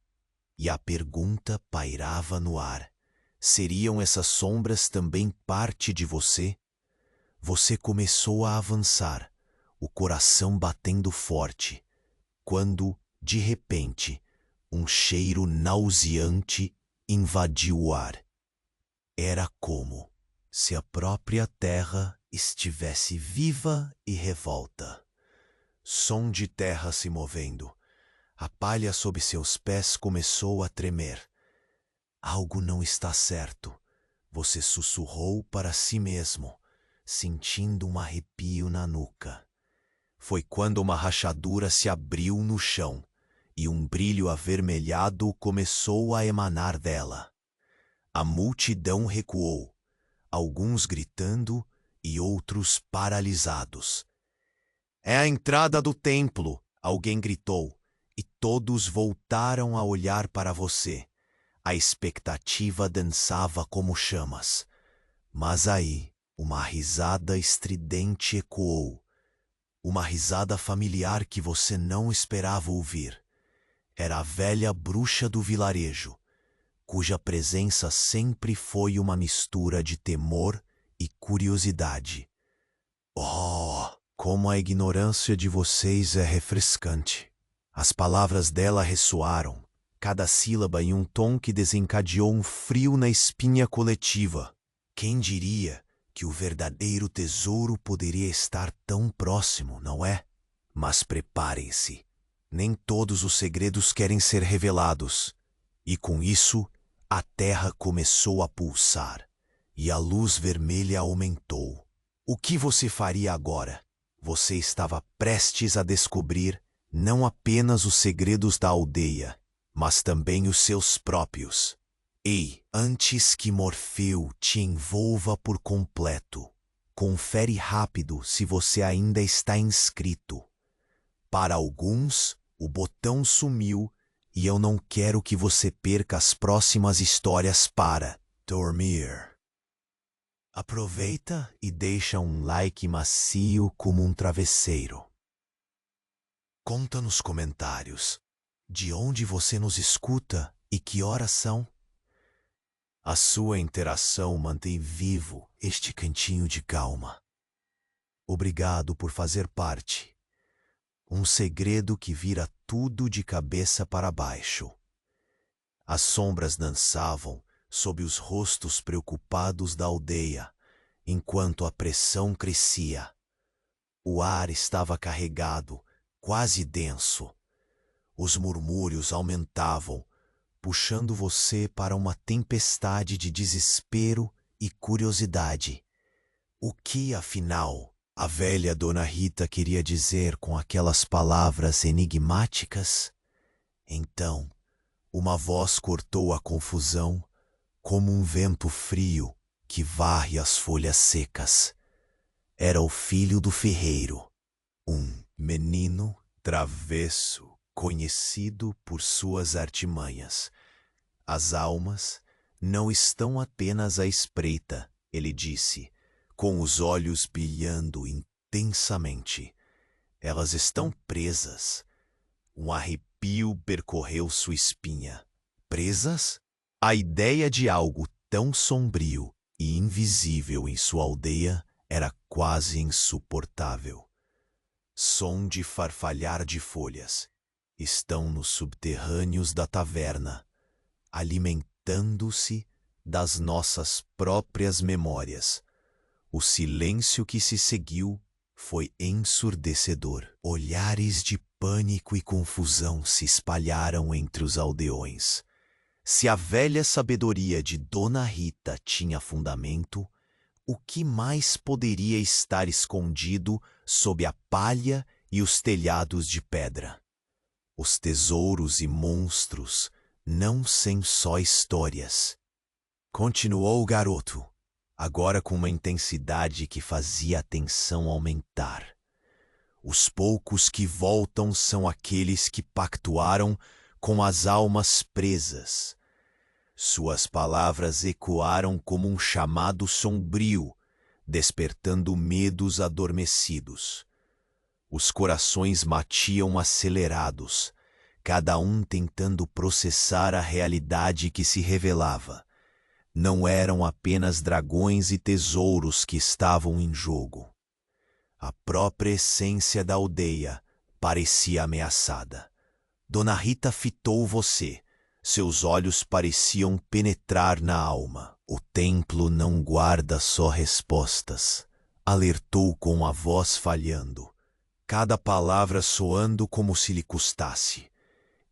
E a pergunta pairava no ar. Seriam essas sombras também parte de você? Você começou a avançar, o coração batendo forte, quando, de repente, um cheiro nauseante invadiu o ar. Era como se a própria terra estivesse viva e revolta. Som de terra se movendo. A palha sob seus pés começou a tremer. Algo não está certo. Você sussurrou para si mesmo, sentindo um arrepio na nuca. Foi quando uma rachadura se abriu no chão e um brilho avermelhado começou a emanar dela. A multidão recuou, alguns gritando e outros paralisados. "É a entrada do templo!" alguém gritou, e todos voltaram a olhar para você. A expectativa dançava como chamas. Mas aí, uma risada estridente ecoou. Uma risada familiar que você não esperava ouvir. Era a velha bruxa do vilarejo, cuja presença sempre foi uma mistura de temor e curiosidade. Oh, como a ignorância de vocês é refrescante! As palavras dela ressoaram, cada sílaba em um tom que desencadeou um frio na espinha coletiva. Quem diria que o verdadeiro tesouro poderia estar tão próximo, não é? Mas preparem-se. Nem todos os segredos querem ser revelados. E com isso, a terra começou a pulsar, e a luz vermelha aumentou. O que você faria agora? Você estava prestes a descobrir não apenas os segredos da aldeia, mas também os seus próprios. Ei, antes que Morfeu te envolva por completo, confere rápido se você ainda está inscrito. Para alguns, o botão sumiu e eu não quero que você perca as próximas histórias para dormir. Aproveita e deixa um like macio como um travesseiro. Conta nos comentários de onde você nos escuta e que horas são. A sua interação mantém vivo este cantinho de calma. Obrigado por fazer parte. Um segredo que vira tudo de cabeça para baixo. As sombras dançavam sob os rostos preocupados da aldeia, enquanto a pressão crescia. O ar estava carregado, quase denso. Os murmúrios aumentavam, puxando você para uma tempestade de desespero e curiosidade. O que, afinal, a velha Dona Rita queria dizer com aquelas palavras enigmáticas? Então, uma voz cortou a confusão como um vento frio que varre as folhas secas. Era o filho do ferreiro, um menino travesso, conhecido por suas artimanhas. As almas não estão apenas à espreita, ele disse, com os olhos brilhando intensamente. Elas estão presas. Um arrepio percorreu sua espinha. Presas? A ideia de algo tão sombrio e invisível em sua aldeia era quase insuportável. Som de farfalhar de folhas. Estão nos subterrâneos da taverna, alimentando-se das nossas próprias memórias. O silêncio que se seguiu foi ensurdecedor. Olhares de pânico e confusão se espalharam entre os aldeões. Se a velha sabedoria de Dona Rita tinha fundamento, o que mais poderia estar escondido sob a palha e os telhados de pedra? Os tesouros e monstros não sem só histórias. Continuou o garoto, agora com uma intensidade que fazia a tensão aumentar. Os poucos que voltam são aqueles que pactuaram com as almas presas. Suas palavras ecoaram como um chamado sombrio, despertando medos adormecidos. Os corações batiam acelerados, cada um tentando processar a realidade que se revelava. Não eram apenas dragões e tesouros que estavam em jogo. A própria essência da aldeia parecia ameaçada. Dona Rita fitou você. Seus olhos pareciam penetrar na alma. O templo não guarda só respostas, alertou com a voz falhando, cada palavra soando como se lhe custasse.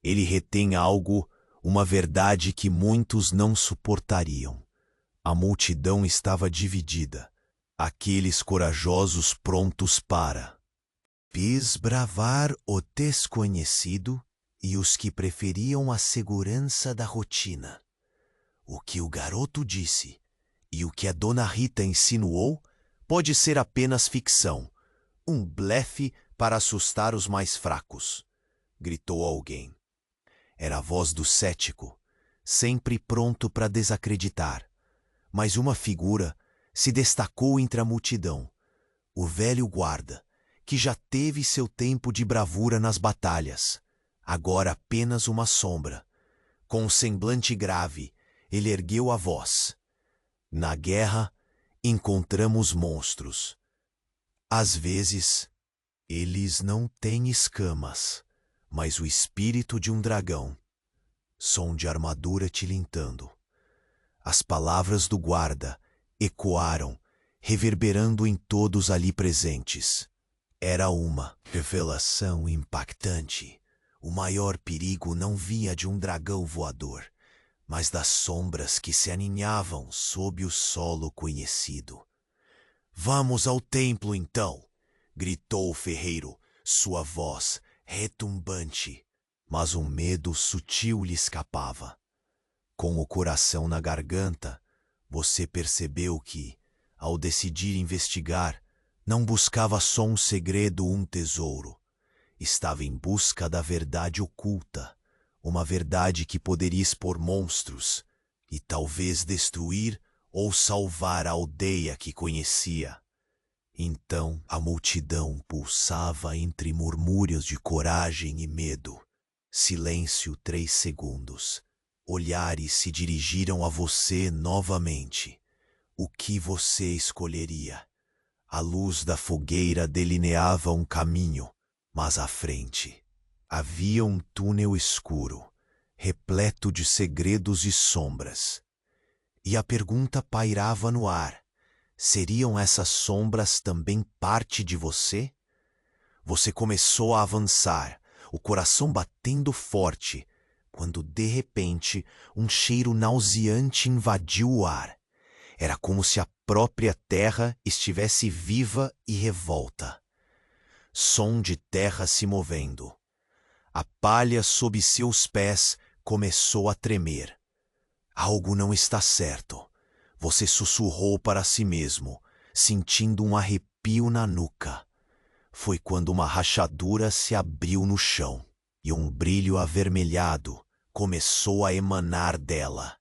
Ele retém algo, uma verdade que muitos não suportariam. A multidão estava dividida. Aqueles corajosos prontos para desbravar o desconhecido e os que preferiam a segurança da rotina. O que o garoto disse e o que a Dona Rita insinuou pode ser apenas ficção, um blefe para assustar os mais fracos, gritou alguém. Era a voz do cético, sempre pronto para desacreditar. Mas uma figura se destacou entre a multidão. O velho guarda, que já teve seu tempo de bravura nas batalhas, agora apenas uma sombra. Com um semblante grave, ele ergueu a voz. Na guerra, encontramos monstros. Às vezes, eles não têm escamas, mas o espírito de um dragão. Som de armadura tilintando. As palavras do guarda ecoaram, reverberando em todos ali presentes. Era uma revelação impactante. O maior perigo não vinha de um dragão voador, mas das sombras que se aninhavam sob o solo conhecido. Vamos ao templo, então! Gritou o ferreiro, sua voz retumbante, mas um medo sutil lhe escapava. Com o coração na garganta, você percebeu que, ao decidir investigar, não buscava só um segredo, um tesouro. Estava em busca da verdade oculta, uma verdade que poderia expor monstros e talvez destruir ou salvar a aldeia que conhecia. Então a multidão pulsava entre murmúrios de coragem e medo. Silêncio 3 segundos. Olhares se dirigiram a você novamente. O que você escolheria? A luz da fogueira delineava um caminho, mas à frente havia um túnel escuro, repleto de segredos e sombras. E a pergunta pairava no ar: seriam essas sombras também parte de você? Você começou a avançar, o coração batendo forte, quando de repente um cheiro nauseante invadiu o ar. Era como se a própria terra estivesse viva e revolta. Som de terra se movendo. A palha sob seus pés começou a tremer. Algo não está certo. Você sussurrou para si mesmo, sentindo um arrepio na nuca. Foi quando uma rachadura se abriu no chão e um brilho avermelhado começou a emanar dela.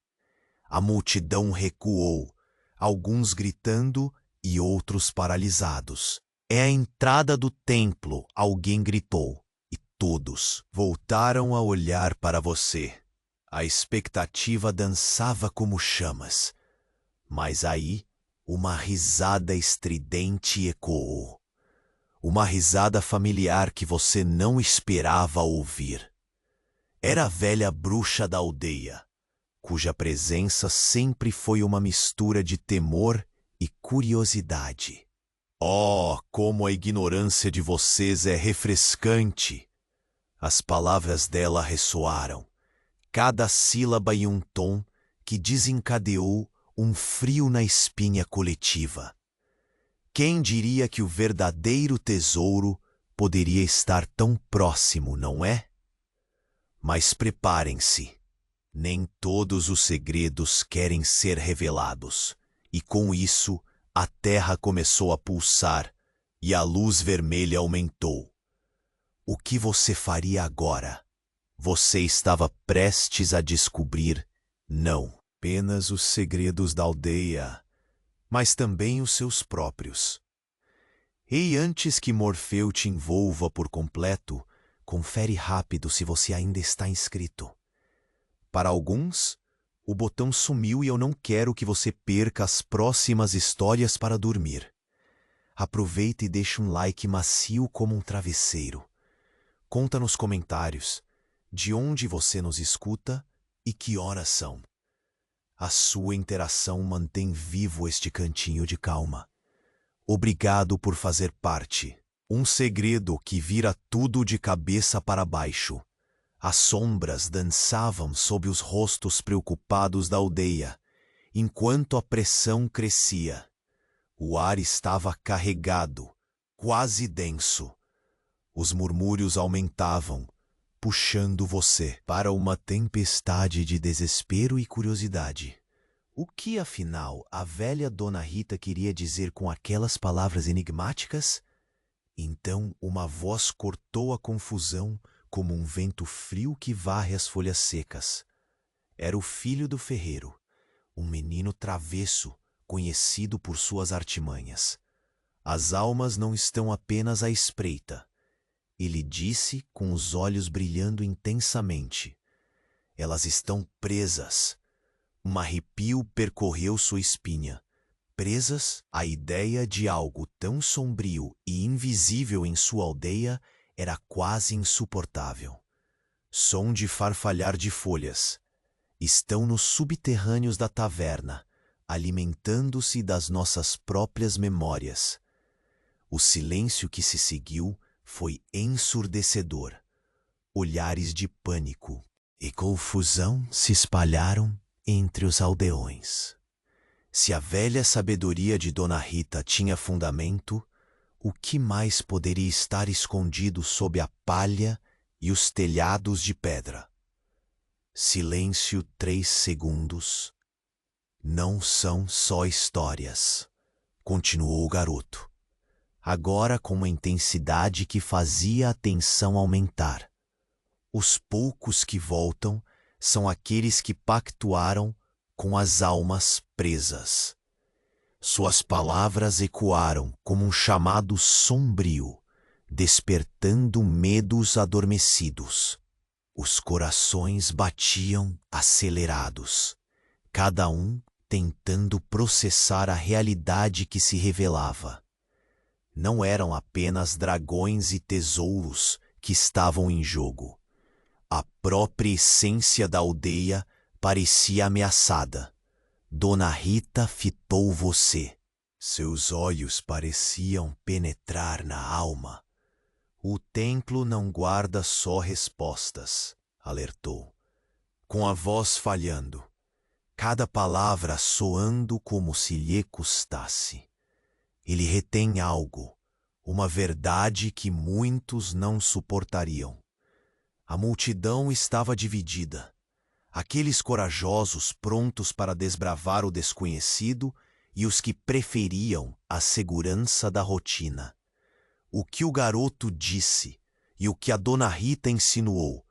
A multidão recuou, alguns gritando e outros paralisados. É a entrada do templo, alguém gritou, e todos voltaram a olhar para você. A expectativa dançava como chamas. Mas aí, uma risada estridente ecoou. Uma risada familiar que você não esperava ouvir. Era a velha bruxa da aldeia, cuja presença sempre foi uma mistura de temor e curiosidade. Oh, como a ignorância de vocês é refrescante! As palavras dela ressoaram, cada sílaba em um tom que desencadeou um frio na espinha coletiva. Quem diria que o verdadeiro tesouro poderia estar tão próximo, não é? Mas preparem-se. Nem todos os segredos querem ser revelados. E com isso, a terra começou a pulsar e a luz vermelha aumentou. O que você faria agora? Você estava prestes a descobrir, não apenas os segredos da aldeia, mas também os seus próprios. E antes que Morfeu te envolva por completo, confere rápido se você ainda está inscrito. Para alguns, o botão sumiu e eu não quero que você perca as próximas histórias para dormir. Aproveita e deixa um like macio como um travesseiro. Conta nos comentários de onde você nos escuta e que horas são. A sua interação mantém vivo este cantinho de calma. Obrigado por fazer parte. Um segredo que vira tudo de cabeça para baixo. As sombras dançavam sob os rostos preocupados da aldeia, enquanto a pressão crescia. O ar estava carregado, quase denso. Os murmúrios aumentavam, puxando você para uma tempestade de desespero e curiosidade. O que, afinal, a velha Dona Rita queria dizer com aquelas palavras enigmáticas? Então uma voz cortou a confusão como um vento frio que varre as folhas secas. Era o filho do ferreiro, um menino travesso, conhecido por suas artimanhas. As almas não estão apenas à espreita. Ele disse com os olhos brilhando intensamente. Elas estão presas. Um arrepio percorreu sua espinha. Presas à ideia de algo tão sombrio e invisível em sua aldeia era quase insuportável. Som de farfalhar de folhas. Estão nos subterrâneos da taverna, alimentando-se das nossas próprias memórias. O silêncio que se seguiu foi ensurdecedor. Olhares de pânico e confusão se espalharam entre os aldeões. Se a velha sabedoria de Dona Rita tinha fundamento, O que mais poderia estar escondido sob a palha e os telhados de pedra? Silêncio 3 segundos. Não são só histórias, continuou o garoto, agora com uma intensidade que fazia a tensão aumentar. Os poucos que voltam são aqueles que pactuaram com as almas presas. Suas palavras ecoaram como um chamado sombrio, despertando medos adormecidos. Os corações batiam acelerados, cada um tentando processar a realidade que se revelava. Não eram apenas dragões e tesouros que estavam em jogo. A própria essência da aldeia parecia ameaçada. Dona Rita fitou você. Seus olhos pareciam penetrar na alma. O templo não guarda só respostas, alertou, com a voz falhando, cada palavra soando como se lhe custasse. Ele retém algo, uma verdade que muitos não suportariam. A multidão estava dividida. Aqueles corajosos prontos para desbravar o desconhecido e os que preferiam a segurança da rotina. O que o garoto disse e o que a Dona Rita insinuou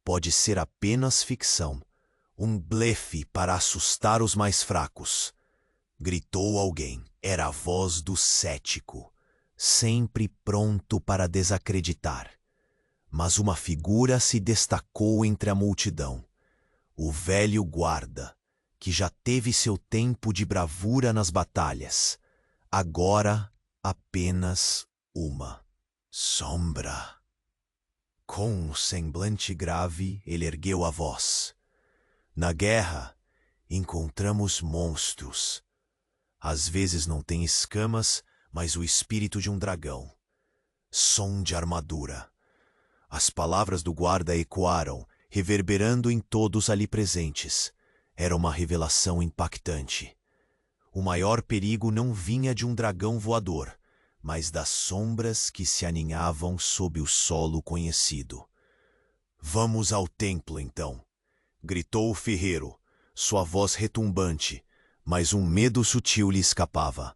pode ser apenas ficção, um blefe para assustar os mais fracos. Gritou alguém. Era a voz do cético, sempre pronto para desacreditar. Mas uma figura se destacou entre a multidão. O velho guarda, que já teve seu tempo de bravura nas batalhas. Agora apenas uma sombra. Com um semblante grave, ele ergueu a voz. Na guerra, encontramos monstros. Às vezes não tem escamas, mas o espírito de um dragão. Som de armadura. As palavras do guarda ecoaram, reverberando em todos ali presentes. Era uma revelação impactante. O maior perigo não vinha de um dragão voador, mas das sombras que se aninhavam sob o solo conhecido. Vamos ao templo, então, gritou o ferreiro, sua voz retumbante, mas um medo sutil lhe escapava.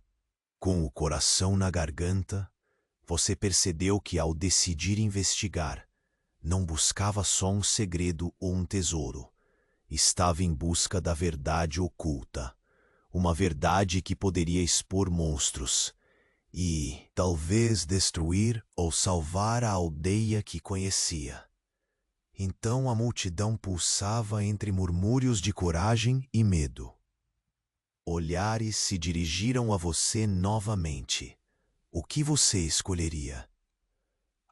Com o coração na garganta, você percebeu que ao decidir investigar, não buscava só um segredo ou um tesouro. Estava em busca da verdade oculta, uma verdade que poderia expor monstros e, talvez, destruir ou salvar a aldeia que conhecia. Então a multidão pulsava entre murmúrios de coragem e medo. Olhares se dirigiram a você novamente. O que você escolheria?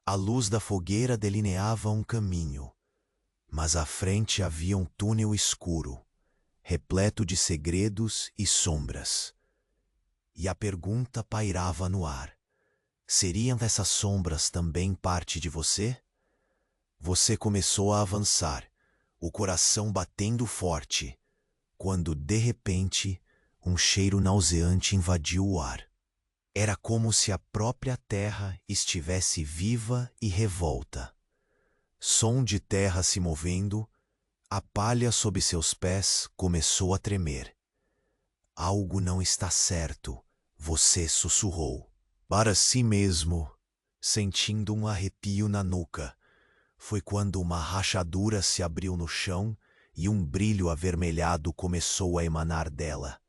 A luz da fogueira delineava um caminho, mas à frente havia um túnel escuro, repleto de segredos e sombras. E a pergunta pairava no ar. Seriam essas sombras também parte de você? Você começou a avançar, o coração batendo forte, quando, de repente, um cheiro nauseante invadiu o ar. Era como se a própria terra estivesse viva e revolta. Som de terra se movendo, a palha sob seus pés começou a tremer. Algo não está certo, você sussurrou. Para si mesmo, sentindo um arrepio na nuca, foi quando uma rachadura se abriu no chão e um brilho avermelhado começou a emanar dela.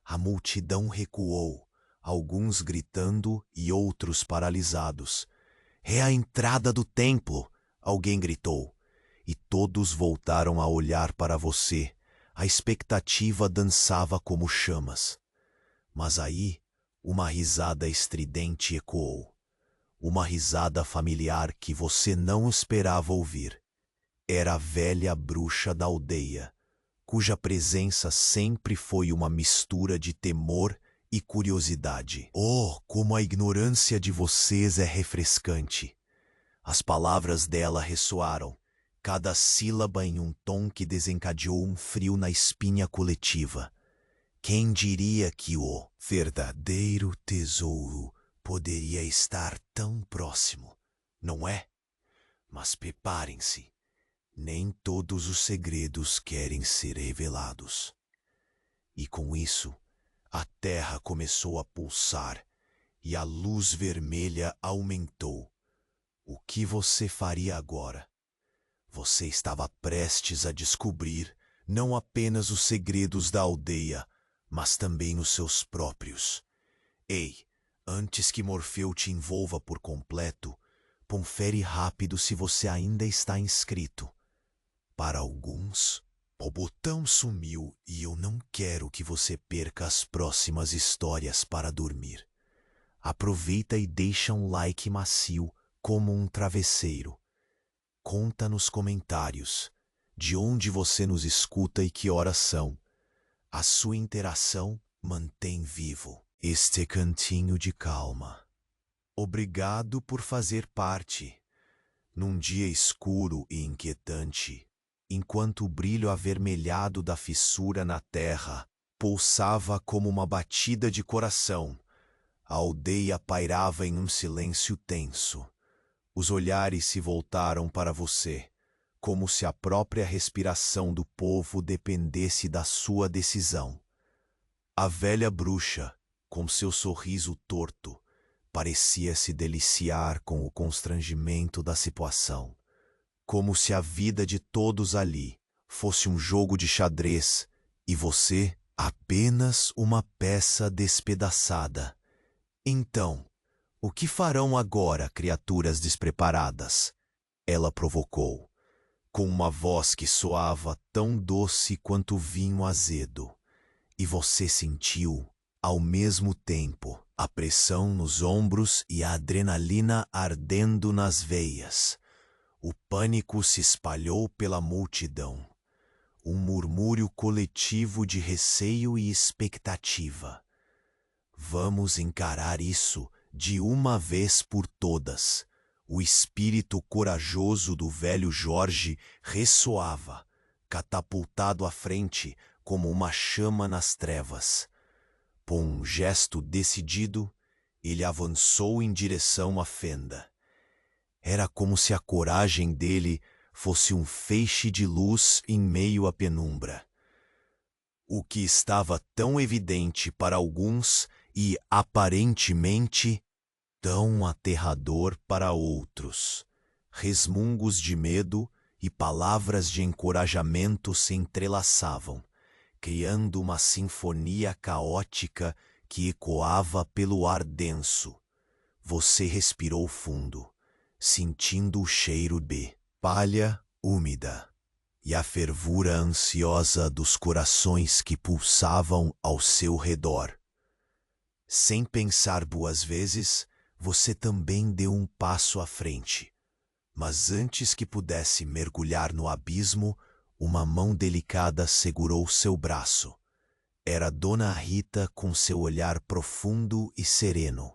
A multidão recuou, alguns gritando e outros paralisados. É a entrada do templo, alguém gritou, e todos voltaram a olhar para você. A expectativa dançava como chamas. Mas aí, uma risada estridente ecoou. Uma risada familiar que você não esperava ouvir. Era a velha bruxa da aldeia, cuja presença sempre foi uma mistura de temor e curiosidade. Oh, como a ignorância de vocês é refrescante! As palavras dela ressoaram, cada sílaba em um tom que desencadeou um frio na espinha coletiva. Quem diria que o verdadeiro tesouro Poderia estar tão próximo, não é? Mas preparem-se, nem todos os segredos querem ser revelados. E com isso, a terra começou a pulsar e a luz vermelha aumentou. O que você faria agora? Você estava prestes a descobrir não apenas os segredos da aldeia, mas também os seus próprios. Ei, antes que Morfeu te envolva por completo, confere rápido se você ainda está inscrito. Para alguns, o botão sumiu e eu não quero que você perca as próximas histórias para dormir. Aproveita e deixa um like macio como um travesseiro. Conta nos comentários de onde você nos escuta e que horas são. A sua interação mantém vivo este cantinho de calma. Obrigado por fazer parte. Num dia escuro e inquietante, enquanto o brilho avermelhado da fissura na terra pulsava como uma batida de coração, a aldeia pairava em um silêncio tenso. Os olhares se voltaram para você, como se a própria respiração do povo dependesse da sua decisão. A velha bruxa, com seu sorriso torto, parecia se deliciar com o constrangimento da situação, como se a vida de todos ali fosse um jogo de xadrez e você apenas uma peça despedaçada. Então, o que farão agora, criaturas despreparadas? Ela provocou, com uma voz que soava tão doce quanto vinho azedo, e você sentiu, ao mesmo tempo, a pressão nos ombros e a adrenalina ardendo nas veias. O pânico se espalhou pela multidão. Um murmúrio coletivo de receio e expectativa. Vamos encarar isso de uma vez por todas. O espírito corajoso do velho Jorge ressoava, catapultado à frente como uma chama nas trevas. Com um gesto decidido, ele avançou em direção à fenda. Era como se a coragem dele fosse um feixe de luz em meio à penumbra. O que estava tão evidente para alguns e, aparentemente, tão aterrador para outros. Resmungos de medo e palavras de encorajamento se entrelaçavam, criando uma sinfonia caótica que ecoava pelo ar denso. Você respirou fundo, sentindo o cheiro de palha úmida e a fervura ansiosa dos corações que pulsavam ao seu redor. Sem pensar duas vezes, você também deu um passo à frente. Mas antes que pudesse mergulhar no abismo, uma mão delicada segurou seu braço. Era Dona Rita com seu olhar profundo e sereno.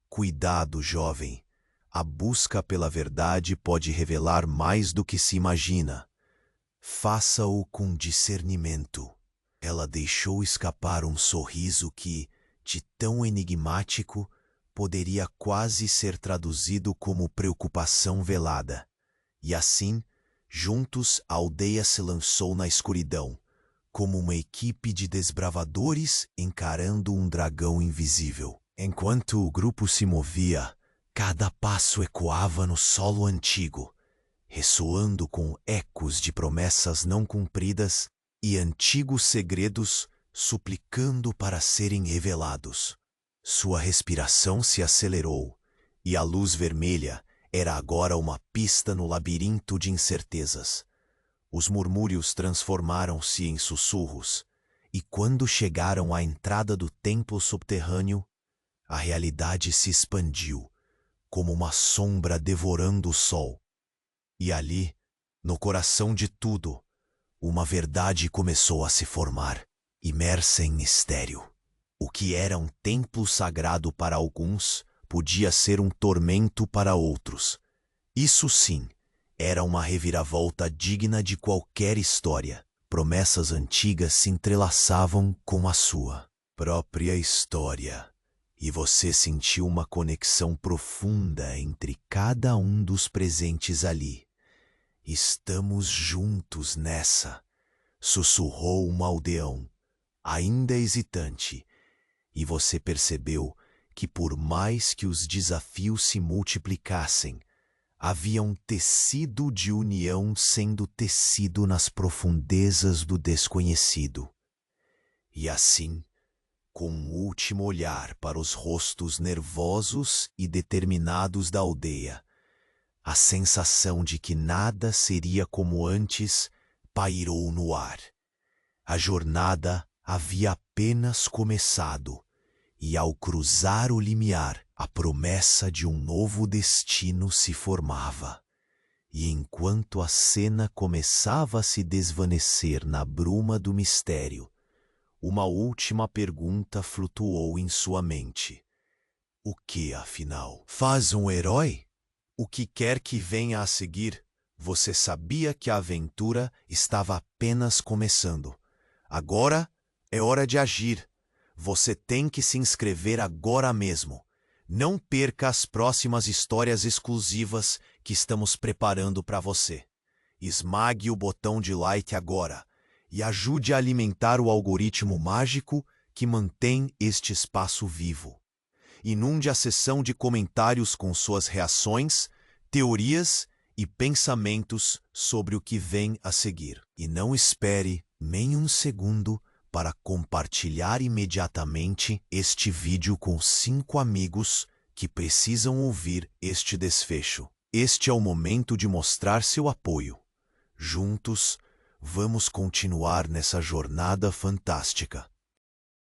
Cuidado, jovem. A busca pela verdade pode revelar mais do que se imagina. Faça-o com discernimento. Ela deixou escapar um sorriso que, de tão enigmático, poderia quase ser traduzido como preocupação velada. E assim, juntos a aldeia se lançou na escuridão, como uma equipe de desbravadores encarando um dragão invisível. Enquanto o grupo se movia, cada passo ecoava no solo antigo, ressoando com ecos de promessas não cumpridas e antigos segredos suplicando para serem revelados. Sua respiração se acelerou, e a luz vermelha era agora uma pista no labirinto de incertezas. Os murmúrios transformaram-se em sussurros, e quando chegaram à entrada do templo subterrâneo, a realidade se expandiu, como uma sombra devorando o sol. E ali, no coração de tudo, uma verdade começou a se formar, imersa em mistério. O que era um templo sagrado para alguns, podia ser um tormento para outros. Isso sim, era uma reviravolta digna de qualquer história. Promessas antigas se entrelaçavam com a sua própria história. e você sentiu uma conexão profunda entre cada um dos presentes ali. Estamos juntos nessa, sussurrou um aldeão, ainda hesitante, e você percebeu que por mais que os desafios se multiplicassem, havia um tecido de união sendo tecido nas profundezas do desconhecido. E assim, com um último olhar para os rostos nervosos e determinados da aldeia, a sensação de que nada seria como antes pairou no ar. A jornada havia apenas começado, e ao cruzar o limiar, a promessa de um novo destino se formava. E enquanto a cena começava a se desvanecer na bruma do mistério, uma última pergunta flutuou em sua mente. O que, afinal, faz um herói? O que quer que venha a seguir, você sabia que a aventura estava apenas começando. Agora é hora de agir. Você tem que se inscrever agora mesmo. Não perca as próximas histórias exclusivas que estamos preparando para você. Esmague o botão de like agora e ajude a alimentar o algoritmo mágico que mantém este espaço vivo. Inunde a seção de comentários com suas reações, teorias e pensamentos sobre o que vem a seguir. E não espere nem um segundo para compartilhar imediatamente este vídeo com 5 amigos que precisam ouvir este desfecho. Este é o momento de mostrar seu apoio. Juntos, vamos continuar nessa jornada fantástica.